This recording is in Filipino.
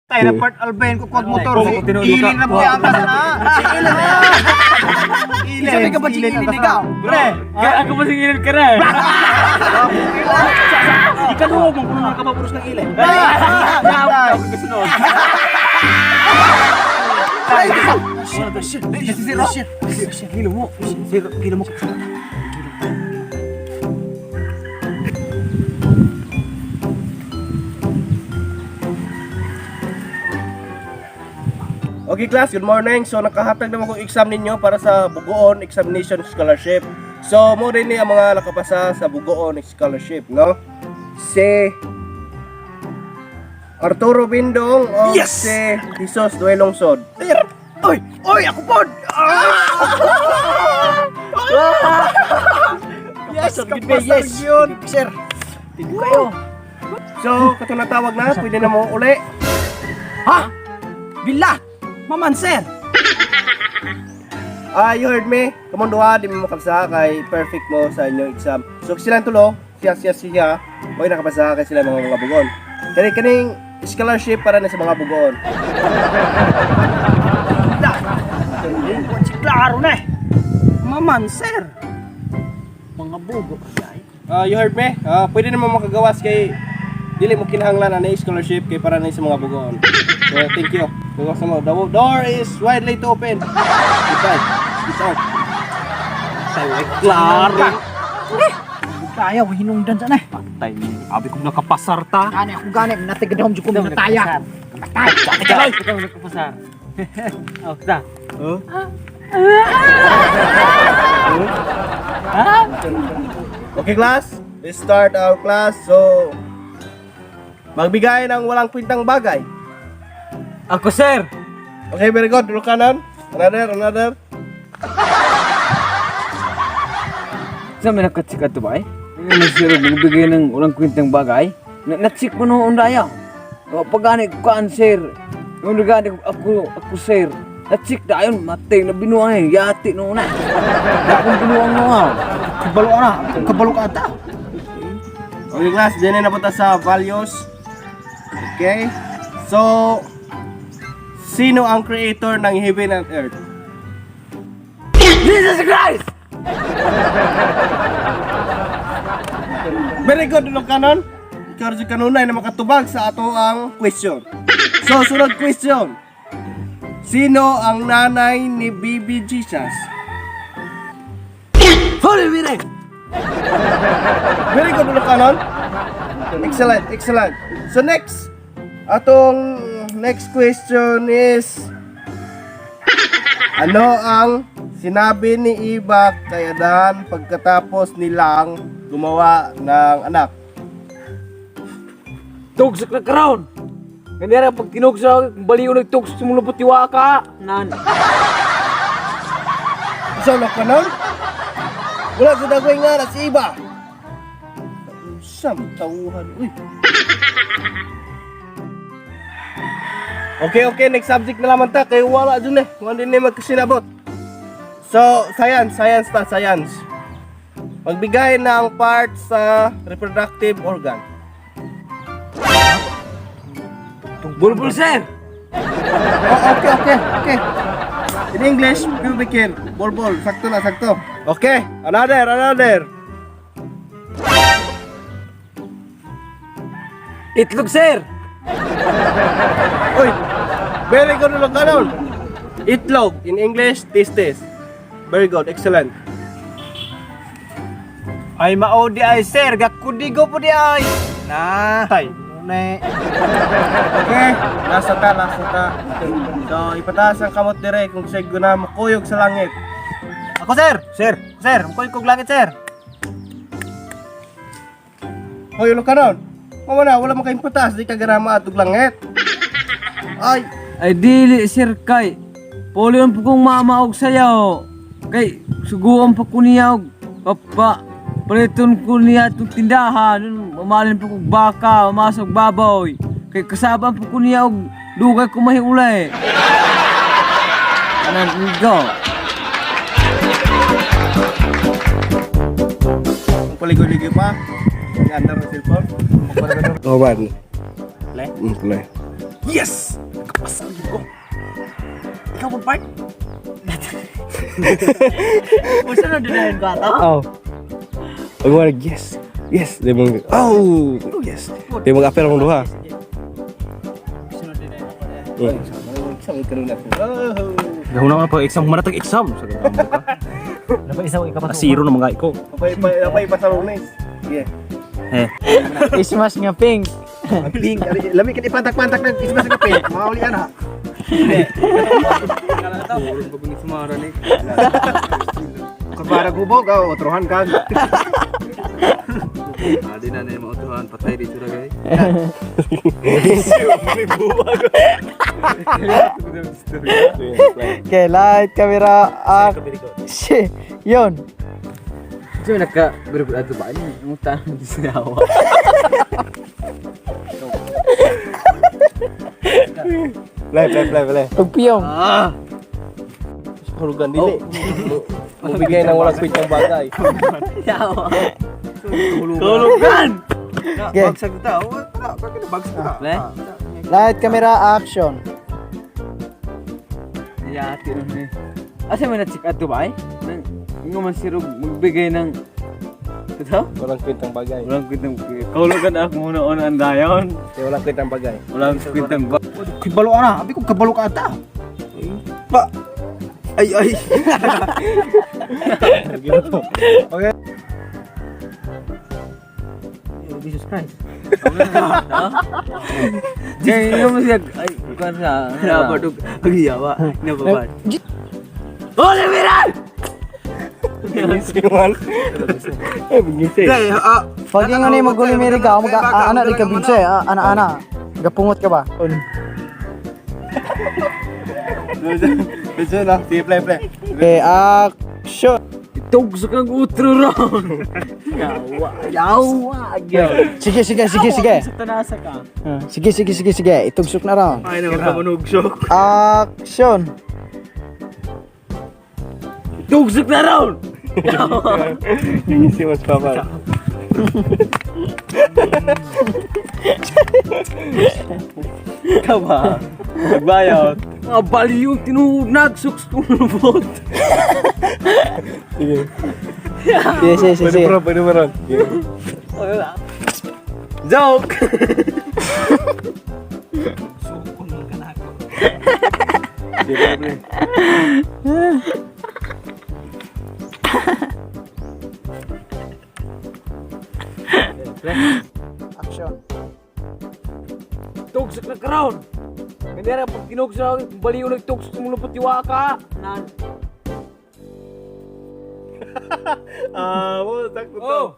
Tayo na part Albayan ko kod motor. Kung tinuod Ilin ka. na po yung atas na. Ilin. Sabi ka ba si Ilin ikaw? Pre, ako ba singilin ka rin? Ikaluwag mo kung nakapapuros ng ilin. Ako kasunod. Gilo mo. Gilo mo. Okay class, good morning. So nakahatag naman kong exam ninyo para sa Bugoon Examination Scholarship. So mo rin ni ang mga nakapasa sa Bugoon Scholarship, no? Si Arturo Bindong o Yes! si Jesus Duelungsod. Oy! Oy! Ako po! Yes! Kapasar yun! Sir! Tigil kayo! So, kato na tawag na, pwede na mo uli. Ha? Bila! Maman, sir! You heard me. Kamunduha, di mo makapasa kay perfect mo sa inyong exam. So, silang tulo, siya. Huwag nakapasa kay sila mga bugon. Kaning scholarship para na sa mga bugon. Klaro na eh! Maman, sir! Mga bugo kasi. You heard me? Pwede naman makagawas kay dili mo kinahanglan na scholarship kay para na sa mga bugon. So, thank you. Gawas mo. The door is widely to open. Goodbye. Peace out. Klaro! Kaya, hinungdan dyan eh. Patay ni. Abi kong nakapasar ta. Gani ako gani, natigad akong ko nataya. Ikaw nakapasar. Oh, kita. Okay, class? Let's start our class. So, magbigay ng walang kwintang bagay. Ako, sir. Okay, very good. Dulu kanan. Another. Sa may nakatsikat to ba eh? Hindi na sir, magbigay ng ulang kwintang bagay. Natsik mo noong undaya. Pagani ko kaan, sir. Nung nagani ako, sir. Natsik na ayun, matay na binuang eh. Yati noon na. Akong binuang mo nga. Kabalo ka ata. Okay, class. Diyan na punta sa values. Okay. So, sino ang creator ng heaven and earth? Jesus Christ! Very good, dulu kanan. Ikaw rin kanunay na makatubag sa ato ang question. So, sunod question. Sino ang nanay ni Baby Jesus? Holy Mire! Very good, dulu kanan. Excellent. So, atong next question is, ano ang sinabi ni Eva kay Adan pagkatapos nilang gumawa ng anak? Tugsak na karoon. Kanya pag tinugsak, baliw nagtugsak sumulupot tiwa ka. Nan. Isa na ka nun? Wala sa dagway nga na si Eva. Usam tauhan. Uy. Okay, next subject na naman ta. Kaya wala dun eh. Wala din magkasinabot. So, science. Magbigay ng part sa reproductive organ. Bulbul, sir. Okay. In English, pubic hair. Bol. Sakto. Okay, another. Itlog, sir. Uy, very good ulo kanon. Itlog, in English, testes. Very good, excellent. Ay maudi ay sir, gakudigo po di ay. Tay, muna. Okay, last ta. So, ipataas ang kamot dire kung sige na makuyog sa langit. Ako sir, mukoy kog langit sir. Hoy, ulo kanon. Wala makayong patas, di ka ganama atog langit. Ay dili, sir, kay. Polion po kong mamaog sayaw. Kay, suguan pa ko niya og papa. Paliton ko niya itong tindahan. Mamalin po kong baka, mamasok baboy. Kay kasaban po ko niya og dugay ko mahiulay. Anan, go. Paligoy-ligoy pa. Andar ng cellphone. Oh, ban. Play. Play. Yes! Kapasang ko. Ikaw mo, part? Gusto na dinahin ko ata? Oh. Pag mo yes. Yes. Di mong, oh! Yes. Di mong apel mong duha. Gusto na dinahin ko na. Gawin naman pa exam, maratag exam. Dapat isang ikapat Zero na mga iko. Napay pasarong na yeah. Ismas nga pink. Ping, lami ka ipantak-pantak ng ismas ng kape. Mauli ana. Purong pag sumara ni. Kapara gubog, otruhan ka. Adi na na yung mautuhan, patay dito na guys. Okay, light, camera, action. Yun. So naka-berikut ato ba? Ano yung utang di sinawa? Play. Pagpiyong. Hulugan dili. Mabigay ng walang kwentang bagay. Hulugan! Okay. Bagsag tao. Bagsag ka. Light, camera, action. Yati rin eh. Asa may na-check ato ba ay? Nga man sirog magbigay ng... Ito? Walang kwentang bagay. Walang kwintang... Kahulugan ako muna ang dayon. Kaya walang kwentang bagay. Walang kwintang ba... Kabalo ka na. Abi ko kabalo ka ata. Ay. Jesus Christ. Kaya nga mo siya... Ay, kuwan sa... Nabadog. Agyawa. Nababad. Sinuman. Bingisi. Pag yung ano yung maguli ka, anak rin ka bigse, ana. Gapungot ka ba? Dito na. Sige, play. Okay, action. Itugso kang utro ron. Yawa. Sige. Sa tanasa ka. Sige. Itugsok na raw. Ay, naman ka manugsok. Action. Tugsok na ron! Bingisi mas papa. Ka ba? Nagbayot. Mga bali yung tinunagsok sa tulubot. Sige. Sige. Pwede mo ron. Joke! Action. Tugsok na karon! Hindi na pag tinugsok, bali yung nagtugsok sa mulupot yung waka. Nan. Mo sakto to. Oh!